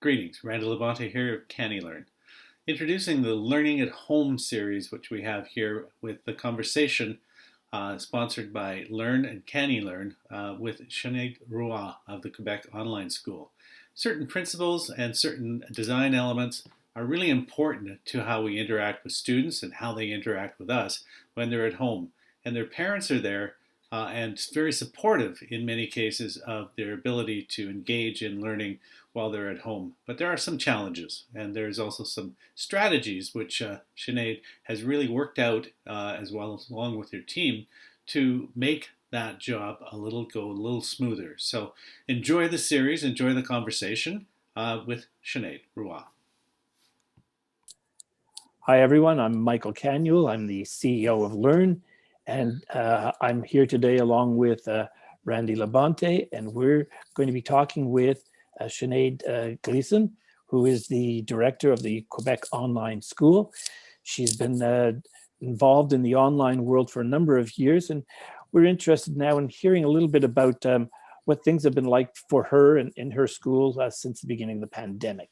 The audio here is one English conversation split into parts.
Greetings, Randy Labonte here of CANeLearn. Introducing the Learning at Home series, which we have here with the conversation sponsored by LEARN and CANeLearn with Sinéad Roy of the Quebec Online School. Certain principles and certain design elements are really important to how we interact with students and how they interact with us when they're at home. And their parents are there and very supportive in many cases of their ability to engage in learning while they're at home. But there are some challenges, and there's also some strategies which Sinead has really worked out as well as along with your team to make that job go a little smoother. So enjoy the series, enjoy the conversation with Sinead Roy. Hi everyone, I'm Michael Canuel. I'm the CEO of LEARN, and I'm here today along with Randy Labonte, and we're going to be talking with Sinéad Gleeson, who is the director of the Quebec Online School. She's been involved in the online world for a number of years, and we're interested now in hearing a little bit about what things have been like for her and in her school since the beginning of the pandemic.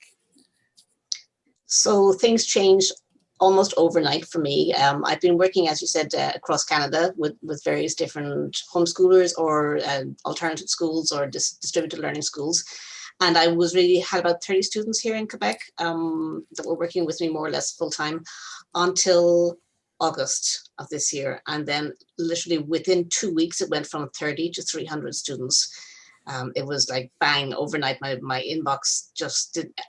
So things changed almost overnight for me. I've been working, as you said, across Canada with various different homeschoolers or alternative schools or distributed learning schools. And I had about 30 students here in Quebec that were working with me more or less full time until August of this year. And then literally within 2 weeks, it went from 30 to 300 students. It was like bang, overnight, my inbox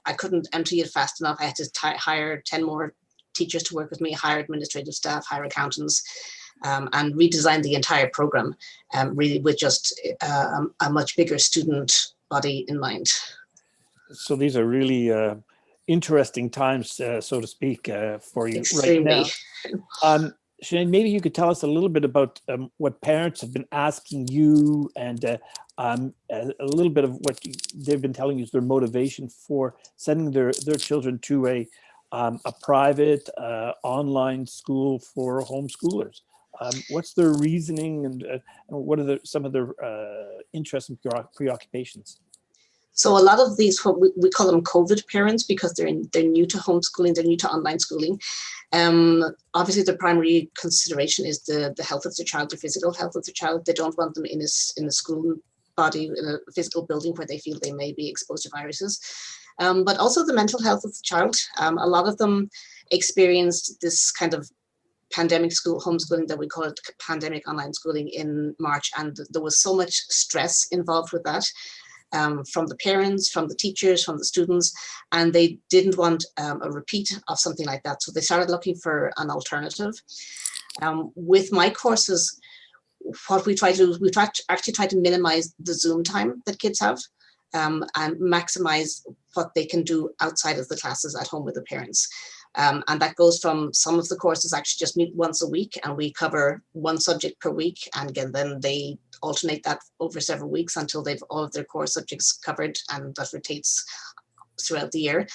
I couldn't empty it fast enough. I had to hire 10 more teachers to work with me, hire administrative staff, hire accountants, and redesign the entire program, really with just a much bigger student body in mind. So these are really interesting times, so to speak, for you. Extremely. Right now. Sinead, maybe you could tell us a little bit about what parents have been asking you, and a little bit of what they've been telling you is their motivation for sending their children to a private online school for homeschoolers. What's their reasoning, and what are some of their interests and preoccupations? So a lot of these, we call them COVID parents, because they're new to homeschooling, they're new to online schooling. Obviously, the primary consideration is the health of their child, the physical health of their child. They don't want them in a school body, in a physical building where they feel they may be exposed to viruses. But also the mental health of the child. A lot of them experienced this kind of pandemic school homeschooling, that we call it pandemic online schooling, in March. And there was so much stress involved with that. From the parents, from the teachers, from the students, and they didn't want a repeat of something like that. So they started looking for an alternative. With my courses, what we try to do, actually try to minimize the Zoom time that kids have, and maximize what they can do outside of the classes at home with the parents. And that goes from some of the courses actually just meet once a week, and we cover one subject per week. And again, then they alternate that over several weeks until they've all of their core subjects covered, and that rotates throughout the year.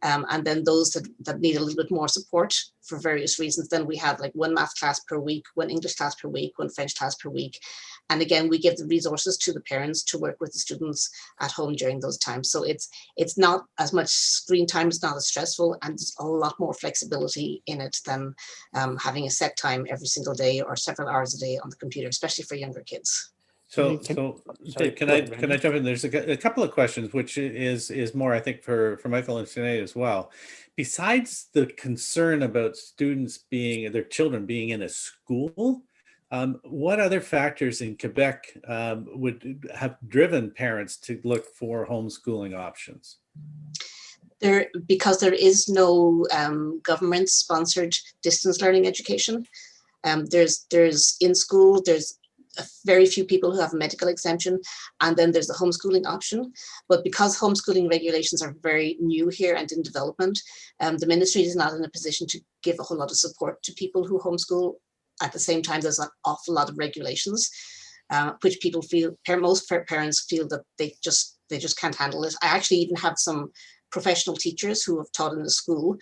And then those that need a little bit more support for various reasons, then we have like one math class per week, one English class per week, one French class per week. And again, we give the resources to the parents to work with the students at home during those times. So it's not as much screen time, it's not as stressful, and there's a lot more flexibility in it than having a set time every single day or several hours a day on the computer, especially for younger kids. So can I jump in? There's a couple of questions, which is more, I think, for Michael and Sinead as well. Besides the concern about their children being in a school, what other factors in Quebec would have driven parents to look for homeschooling options? Because there is no government-sponsored distance learning education. There's in school, there's very few people who have a medical exemption, and then there's the homeschooling option. But because homeschooling regulations are very new here and in development, the ministry is not in a position to give a whole lot of support to people who homeschool. At the same time, there's an awful lot of regulations, which people most parents feel that they just can't handle it. I actually even have some professional teachers who have taught in the school,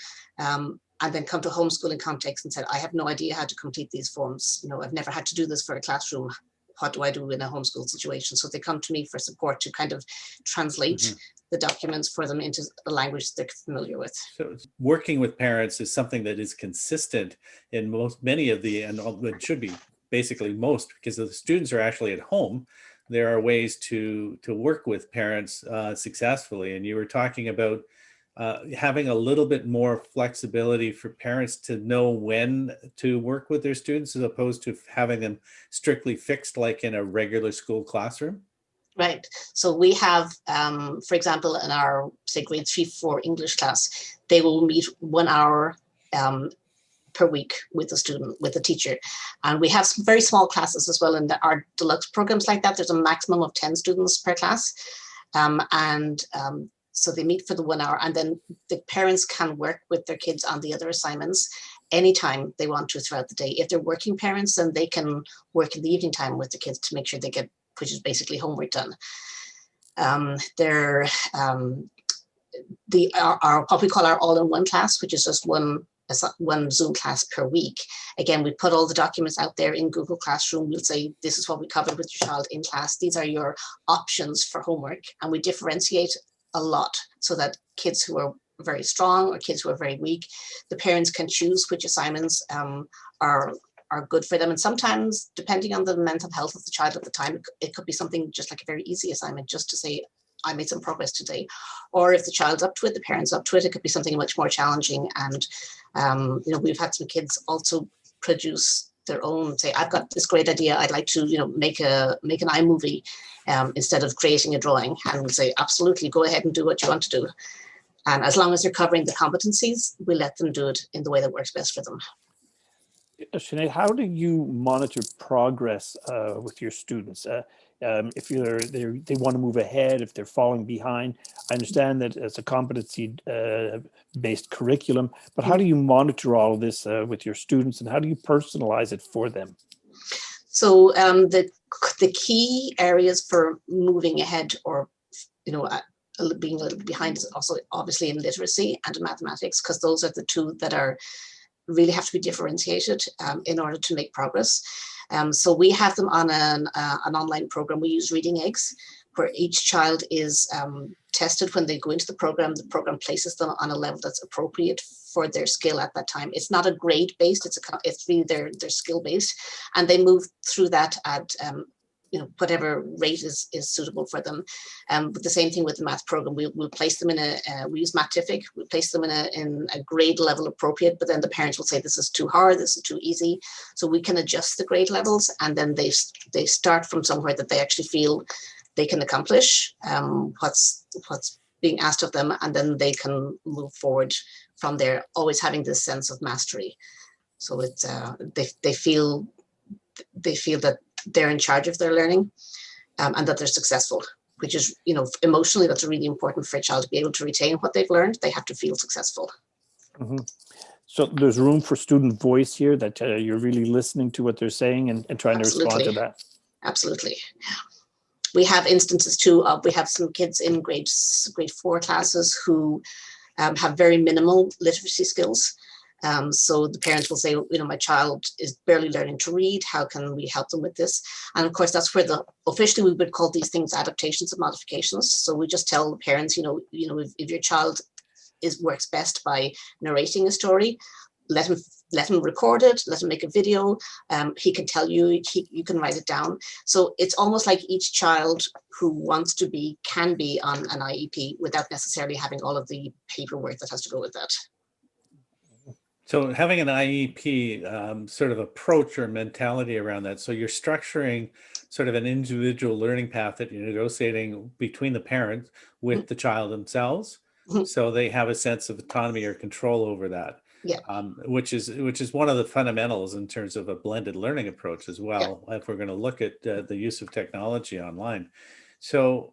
and then come to homeschooling context and said, I have no idea how to complete these forms. I've never had to do this for a classroom. What do I do in a homeschool situation? So they come to me for support to kind of translate the documents for them into a language they're familiar with. So working with parents is something that is consistent in many of the, and it should be basically most, because the students are actually at home. There are ways to work with parents successfully. And you were talking about having a little bit more flexibility for parents to know when to work with their students as opposed to having them strictly fixed like in a regular school classroom. Right. So we have, for example, in our, say, grade 3-4 English class, they will meet 1 hour per week with a student, with a teacher. And we have some very small classes as well in our deluxe programs like that. There's a maximum of 10 students per class. So they meet for the 1 hour, and then the parents can work with their kids on the other assignments anytime they want to throughout the day. If they're working parents, then they can work in the evening time with the kids to make sure they get, which is basically homework done. Our what we call our all-in-one class, which is just one Zoom class per week. Again, we put all the documents out there in Google Classroom. We'll say, this is what we covered with your child in class. These are your options for homework. And we differentiate a lot so that kids who are very strong or kids who are very weak, the parents can choose which assignments are good for them. And sometimes, depending on the mental health of the child at the time, it could be something just like a very easy assignment, just to say, I made some progress today. Or if the child's up to it, the parent's up to it, it could be something much more challenging. And, we've had some kids also produce their own, say, I've got this great idea, I'd like to, make an iMovie instead of creating a drawing. And we'll say, absolutely, go ahead and do what you want to do. And as long as they're covering the competencies, we let them do it in the way that works best for them. Sinead, how do you monitor progress with your students? If they want to move ahead, if they're falling behind? I understand that it's a competency-based curriculum, but how do you monitor all of this with your students, and how do you personalize it for them? So the key areas for moving ahead, or being a little bit behind, is also obviously in literacy and in mathematics, because those are the two that are really have to be differentiated in order to make progress. So we have them on an online program. We use Reading Eggs, where each child is tested when they go into the program. The program places them on a level that's appropriate for their skill at that time. It's not a grade-based, it's really their skill-based. And they move through that at whatever rate is suitable for them. But the same thing with the math program. We'll place them in we use Mathtific. We place them in a grade level appropriate, but then the parents will say, this is too hard, this is too easy. So we can adjust the grade levels, and then they start from somewhere that they actually feel they can accomplish what's being asked of them, and then they can move forward from there, always having this sense of mastery. So it's they feel that they're in charge of their learning, and that they're successful, which is, emotionally, that's really important for a child to be able to retain what they've learned. They have to feel successful. Mm-hmm. So there's room for student voice here, that you're really listening to what they're saying and trying Absolutely. to respond to that. Absolutely. We have instances too of, we have some kids in grade 4 classes who have very minimal literacy skills. So the parents will say, my child is barely learning to read. How can we help them with this? And of course, that's where officially we would call these things adaptations and modifications. So we just tell the parents, if your child works best by narrating a story, let him record it, let him make a video. He can tell you, you can write it down. So it's almost like each child who wants to be can be on an IEP without necessarily having all of the paperwork that has to go with that. So having an IEP sort of approach or mentality around that. So you're structuring sort of an individual learning path that you're negotiating between the parents with the child themselves. So they have a sense of autonomy or control over that. Yeah. Which is one of the fundamentals in terms of a blended learning approach as well, if we're going to look at the use of technology online. So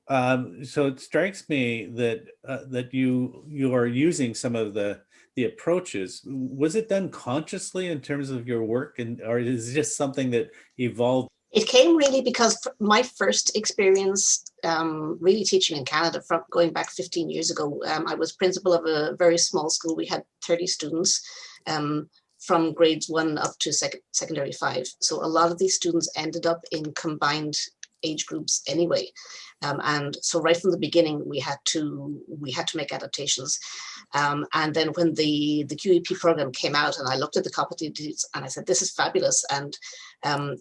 so it strikes me that you are using some of the approaches. Was it done consciously in terms of your work, or is it just something that evolved? It came really because my first experience really teaching in Canada, from going back 15 years ago, I was principal of a very small school. We had 30 students from grades 1 up to secondary 5. So a lot of these students ended up in combined age groups anyway. And so right from the beginning, we had to make adaptations. And then when the QEP program came out, and I looked at the competencies and I said, this is fabulous. And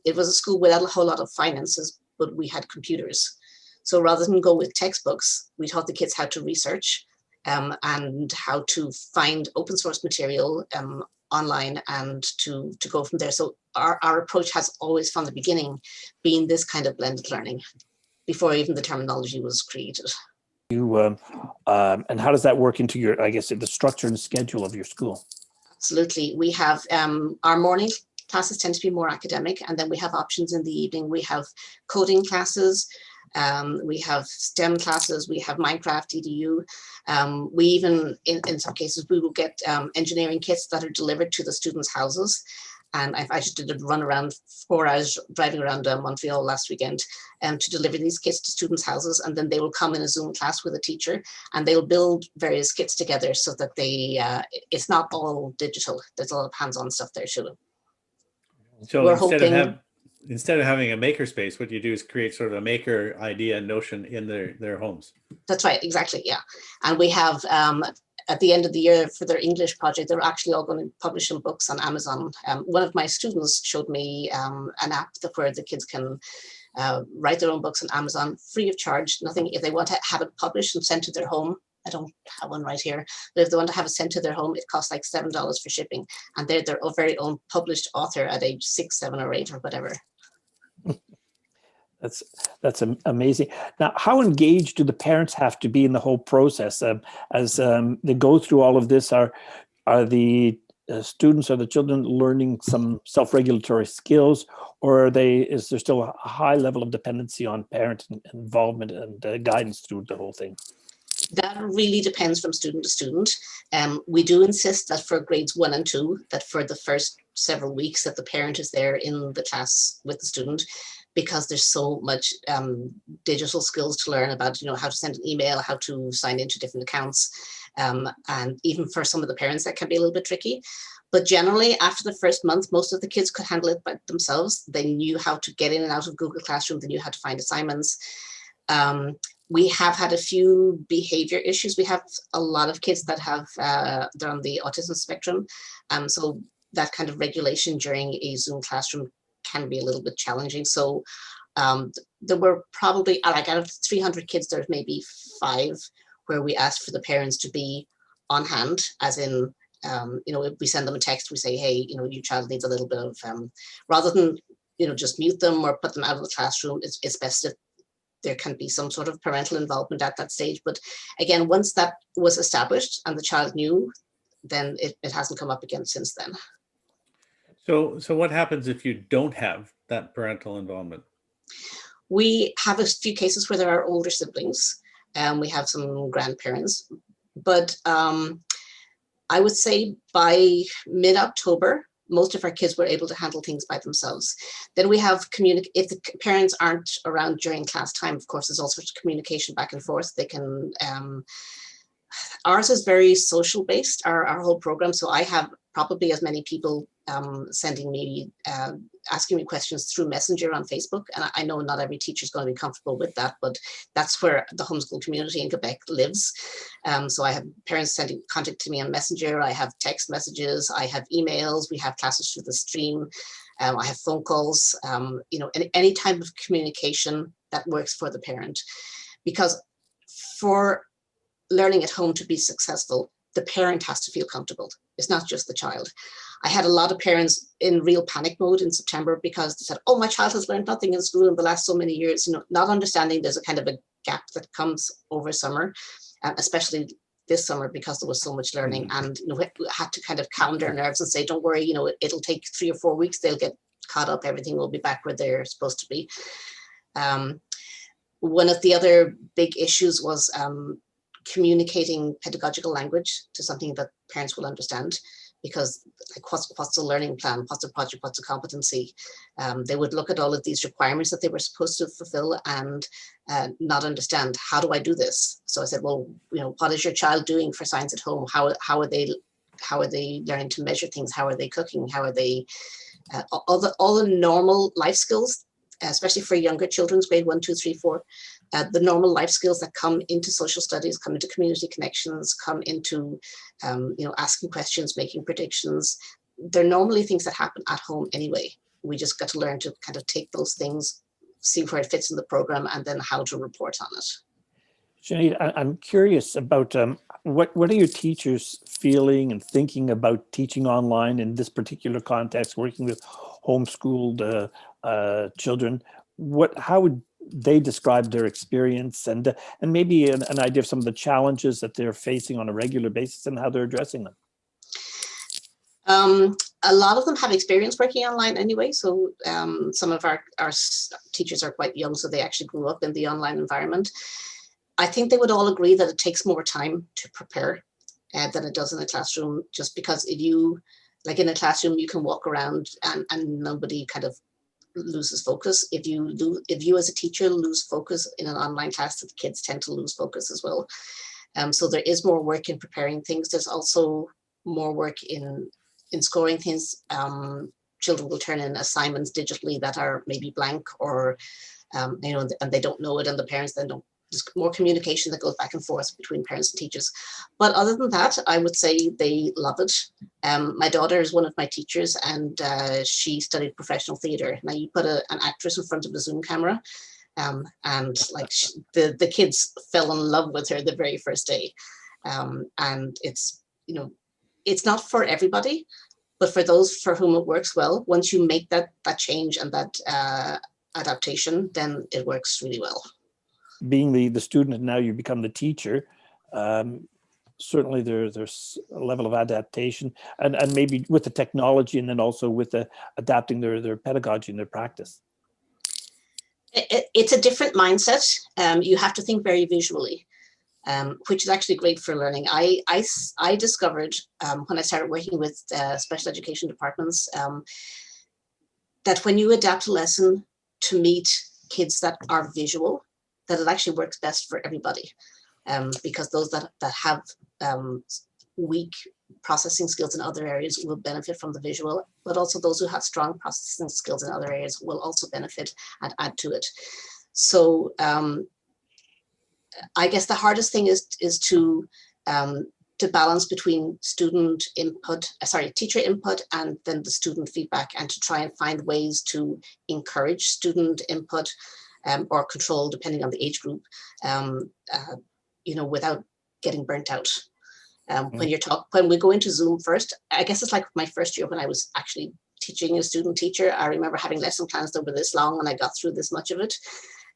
it was a school without a whole lot of finances, but we had computers. So rather than go with textbooks, we taught the kids how to research and how to find open source material online and to go from there. So our approach has always from the beginning been this kind of blended learning before even the terminology was created. And how does that work into your, I guess, the structure and schedule of your school? Absolutely. We have our morning classes tend to be more academic, and then we have options in the evening. We have coding classes, we have STEM classes, we have Minecraft, EDU. We even, in some cases, we will get engineering kits that are delivered to the students' houses. And I just did a run around 4 hours driving around Montreal last weekend to deliver these kits to students' houses. And then they will come in a Zoom class with a teacher and they'll build various kits together so that they, it's not all digital. There's a lot of hands-on stuff there too. So instead of having a makerspace, what you do is create sort of a maker idea and notion in their homes. That's right, exactly, yeah. And we have, at the end of the year for their English project, they're actually all going to publish some books on Amazon. One of my students showed me an app where the kids can write their own books on Amazon free of charge, nothing. If they want to have it published and sent to their home, I don't have one right here, but if they want to have it sent to their home, it costs like $7 for shipping. And they're their very own published author at age 6, 7, or 8 or whatever. That's amazing. Now, how engaged do the parents have to be in the whole process as they go through all of this? Are the students or the children learning some self-regulatory skills, or is there still a high level of dependency on parent involvement and guidance through the whole thing? That really depends from student to student. We do insist that for grades 1 and 2, that for the first several weeks that the parent is there in the class with the student, because there's so much digital skills to learn about, how to send an email, how to sign into different accounts. And even for some of the parents, that can be a little bit tricky. But generally, after the first month, most of the kids could handle it by themselves. They knew how to get in and out of Google Classroom. They knew how to find assignments. We have had a few behavior issues. We have a lot of kids that they're on the autism spectrum. So that kind of regulation during a Zoom classroom can be a little bit challenging. So there were probably, like out of 300 kids, there's maybe 5 where we asked for the parents to be on hand, as in, if we send them a text, we say, hey, your child needs a little bit of, rather than, just mute them or put them out of the classroom, it's best if there can be some sort of parental involvement at that stage. But again, once that was established and the child knew, then it hasn't come up again since then. So what happens if you don't have that parental involvement? We have a few cases where there are older siblings, and we have some grandparents, but I would say by mid-October, most of our kids were able to handle things by themselves. Then we have if the parents aren't around during class time, of course, there's all sorts of communication back and forth. They can, ours is very social based, our whole program. So I have probably as many people sending me, asking me questions through Messenger on Facebook. And I know not every teacher is going to be comfortable with that, but that's where the homeschool community in Quebec lives. So I have parents contacting me on Messenger. I have text messages. I have emails. We have classes through the stream. I have phone calls. Any type of communication that works for the parent, because for learning at home to be successful, the parent has to feel comfortable. It's not just the child. I had a lot of parents in real panic mode in September because they said, oh, my child has learned nothing in school in the last so many years, not understanding there's a kind of a gap that comes over summer, especially this summer because there was so much learning. And we had to kind of calm their nerves and say, don't worry, it'll take 3 or 4 weeks, they'll get caught up, everything will be back where they're supposed to be. One of the other big issues was communicating pedagogical language to something that parents will understand, because like what's the learning plan, what's the project, what's the competency. They would look at all of these requirements that they were supposed to fulfill and not understand, how do I do this? So I said, well, what is your child doing for science at home? How are they learning to measure things? How are they cooking? How are they all the normal life skills especially for younger children's grade 1, 2, 3, 4, the normal life skills that come into social studies, come into community connections, come into asking questions, making predictions. They're normally things that happen at home anyway. We just got to learn to kind of take those things, see where it fits in the program, and then how to report on it. Sinéad, I'm curious about what are your teachers feeling and thinking about teaching online in this particular context, working with homeschooled children? How would they describe their experience, and maybe an idea of some of the challenges that they're facing on a regular basis and how they're addressing them? A lot of them have experience working online anyway. So some of our teachers are quite young, so they actually grew up in the online environment. I think they would all agree that it takes more time to prepare than it does in a classroom, just because like in a classroom, you can walk around and nobody kind of loses focus. If you as a teacher lose focus in an online class, the kids tend to lose focus as well. So there is more work in preparing things. There's also more work in scoring things. Children will turn in assignments digitally that are maybe blank, or and they don't know it, and the parents then don't. There's more communication that goes back and forth between parents and teachers. But other than that, I would say they love it. My daughter is one of my teachers, and she studied professional theatre. Now, you put an actress in front of a Zoom camera, and like the kids fell in love with her the very first day. And it's not for everybody, but for those for whom it works well, once you make that change and that adaptation, then it works really well. Being the student and now you become the teacher, certainly there's a level of adaptation, and maybe with the technology, and then also with the adapting their pedagogy and their practice. It's a different mindset. You have to think very visually, which is actually great for learning. I discovered when I started working with special education departments that when you adapt a lesson to meet kids that are visual, that it actually works best for everybody, because those that have weak processing skills in other areas will benefit from the visual, but also those who have strong processing skills in other areas will also benefit and add to it. So I guess the hardest thing is to balance between teacher input and then the student feedback, and to try and find ways to encourage student input or control, depending on the age group, without getting burnt out. When we go into Zoom first, I guess it's like my first year when I was actually teaching a student teacher. I remember having lesson plans that were this long, and I got through this much of it.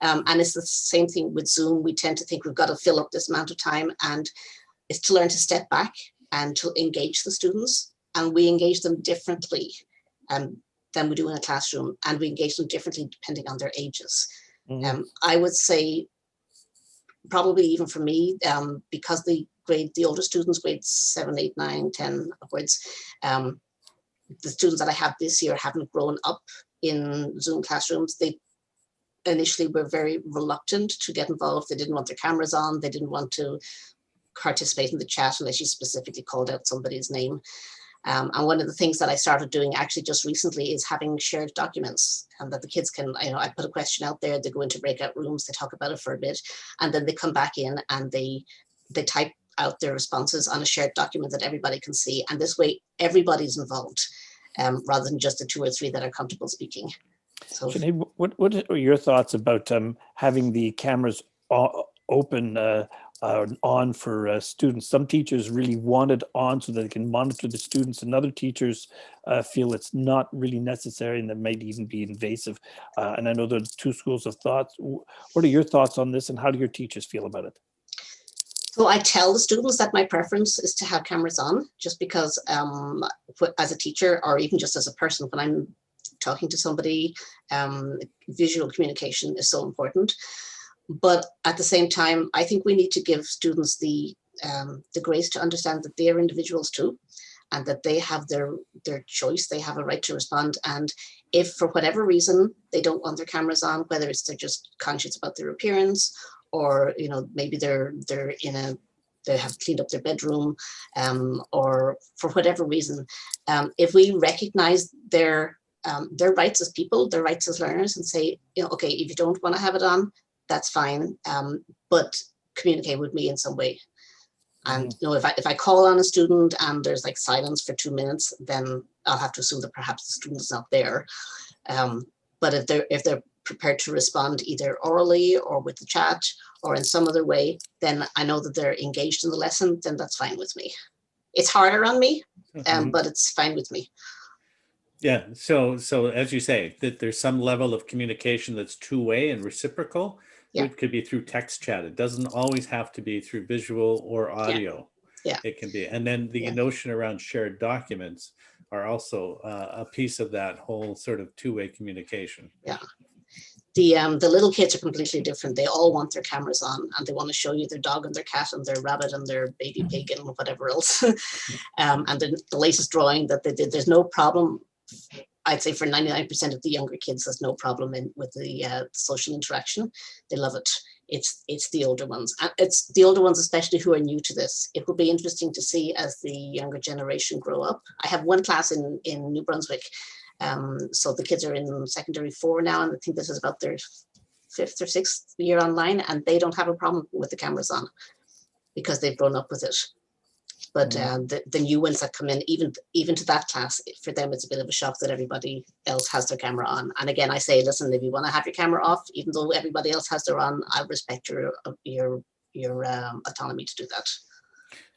And it's the same thing with Zoom. We tend to think we've got to fill up this amount of time, and it's to learn to step back and to engage the students. And we engage them differently than we do in a classroom, and we engage them differently depending on their ages. Mm-hmm. I would say probably even for me, because the older students, grades 7, 8, 9, 10 upwards, the students that I have this year haven't grown up in Zoom classrooms. They initially were very reluctant to get involved. They didn't want their cameras on. They didn't want to participate in the chat unless you specifically called out somebody's name. And one of the things that I started doing actually just recently is having shared documents, that the kids can, I put a question out there, they go into breakout rooms, they talk about it for a bit, and then they come back in and they type out their responses on a shared document that everybody can see. And this way, everybody's involved, rather than just the 2 or 3 that are comfortable speaking. So, Sinead, what are your thoughts about having the cameras open on for students? Some teachers really want it on so that they can monitor the students, and other teachers feel it's not really necessary and that might even be invasive. And I know there's 2 schools of thought. What are your thoughts on this, and how do your teachers feel about it? So I tell the students that my preference is to have cameras on, just because as a teacher, or even just as a person, when I'm talking to somebody, visual communication is so important. But at the same time, I think we need to give students the grace to understand that they are individuals too, and that they have their choice. They have a right to respond. And if for whatever reason they don't want their cameras on, whether it's they're just conscious about their appearance, or maybe they have cleaned up their bedroom, or for whatever reason, if we recognize their their rights as people, their rights as learners, and say, okay, if you don't want to have it on, that's fine, but communicate with me in some way. And if I call on a student and there's like silence for 2 minutes, then I'll have to assume that perhaps the student's not there. But if they're prepared to respond either orally or with the chat or in some other way, then I know that they're engaged in the lesson, then that's fine with me. It's harder on me, but it's fine with me. Yeah, so as you say, that there's some level of communication that's two-way and reciprocal. Yeah. It could be through text chat. It doesn't always have to be through visual or audio. Yeah. It can be. And then the notion around shared documents are also a piece of that whole sort of two-way communication. Yeah. The little kids are completely different. They all want their cameras on and they want to show you their dog and their cat and their rabbit and their baby pig and whatever else. And the latest drawing that they did, there's no problem. I'd say for 99% of the younger kids, there's no problem with the social interaction. They love it. It's the older ones. And it's the older ones, especially who are new to this. It will be interesting to see as the younger generation grow up. I have one class in New Brunswick. So the kids are in secondary 4 now, and I think this is about their 5th or 6th year online, and they don't have a problem with the cameras on because they've grown up with it. But the new ones that come in, even to that class, for them it's a bit of a shock that everybody else has their camera on. And again, I say, listen, if you want to have your camera off, even though everybody else has their on, I respect your autonomy to do that.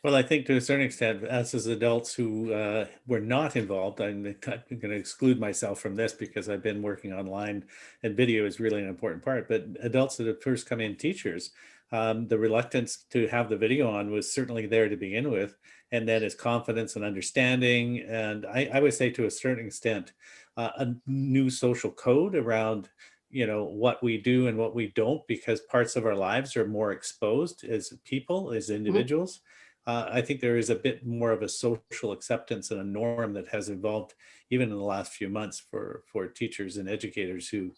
Well, I think to a certain extent, us as adults who were not involved, I'm going to exclude myself from this because I've been working online and video is really an important part. But adults that have first come in, teachers, the reluctance to have the video on was certainly there to begin with. And then as confidence and understanding, and I would say to a certain extent, a new social code around what we do and what we don't, because parts of our lives are more exposed as people, as individuals. I think there is a bit more of a social acceptance and a norm that has evolved even in the last few months for teachers and educators who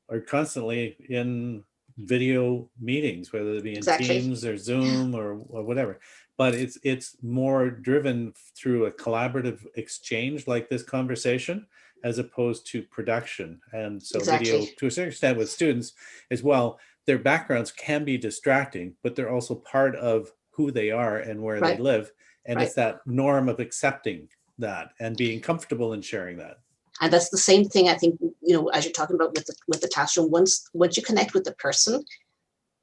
are constantly in video meetings, whether it be in Teams or Zoom or whatever. But it's more driven through a collaborative exchange like this conversation, as opposed to production. And so video, to a certain extent with students as well, their backgrounds can be distracting, but they're also part of who they are and where they live. And it's that norm of accepting that and being comfortable in sharing that. And that's the same thing, I think, as you're talking about with the classroom, once you connect with the person,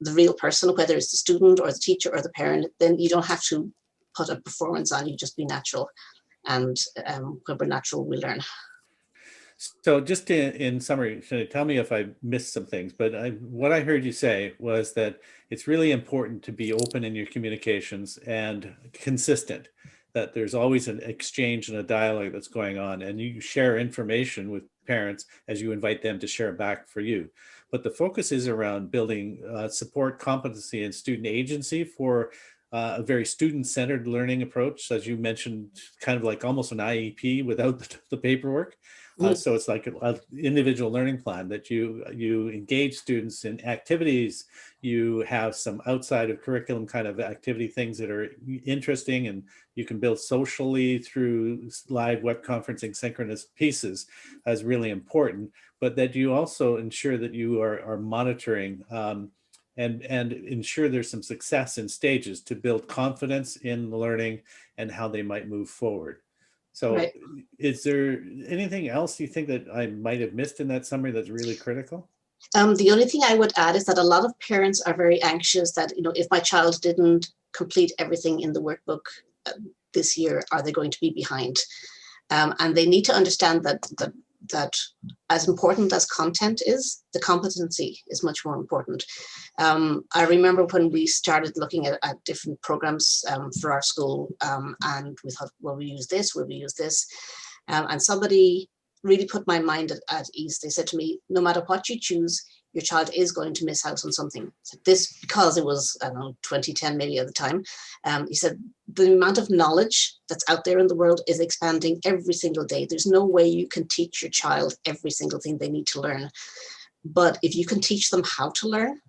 the real person, whether it's the student or the teacher or the parent, then you don't have to put a performance on, you just be natural. And when we're natural, we learn. So just in summary, tell me if I missed some things, but what I heard you say was that it's really important to be open in your communications and consistent, that there's always an exchange and a dialogue that's going on, and you share information with parents as you invite them to share back for you. But the focus is around building support, competency, and student agency for a very student-centered learning approach, as you mentioned, kind of like almost an IEP without the paperwork. So it's like an individual learning plan that you engage students in activities. You have some outside of curriculum kind of activity things that are interesting, and you can build socially through live web conferencing synchronous pieces as really important, but that you also ensure that you are monitoring and ensure there's some success in stages to build confidence in the learning and how they might move forward. So is there anything else you think that I might have missed in that summary that's really critical? The only thing I would add is that a lot of parents are very anxious that, if my child didn't complete everything in the workbook this year, are they going to be behind? And they need to understand that as important as content is, the competency is much more important. I remember when we started looking at different programs for our school, and we thought, will we use this? Will we use this? And somebody really put my mind at ease. They said to me, no matter what you choose, your child is going to miss out on something. So this, because it was, 2010 maybe at the time, he said, the amount of knowledge that's out there in the world is expanding every single day. There's no way you can teach your child every single thing they need to learn. But if you can teach them how to learn,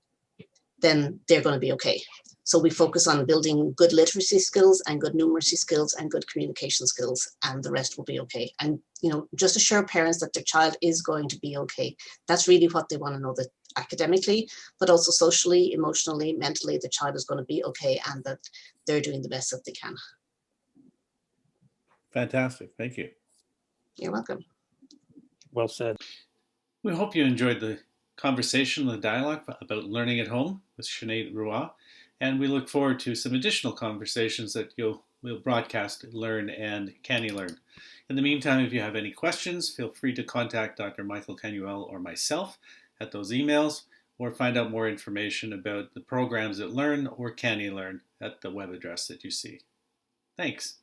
then they're going to be okay. So we focus on building good literacy skills and good numeracy skills and good communication skills, and the rest will be okay. And, you know, just assure parents that their child is going to be okay. That's really what they want to know, that academically, but also socially, emotionally, mentally, the child is going to be okay and that they're doing the best that they can. Fantastic. Thank you. You're welcome. Well said. We hope you enjoyed the conversation, the dialogue about learning at home with Sinéad Roy, and we look forward to some additional conversations that we'll broadcast at LEARN and CANeLearn. In the meantime, if you have any questions, feel free to contact Dr. Michael Canuel or myself at those emails, or find out more information about the programs at LEARN or CANeLearn at the web address that you see. Thanks.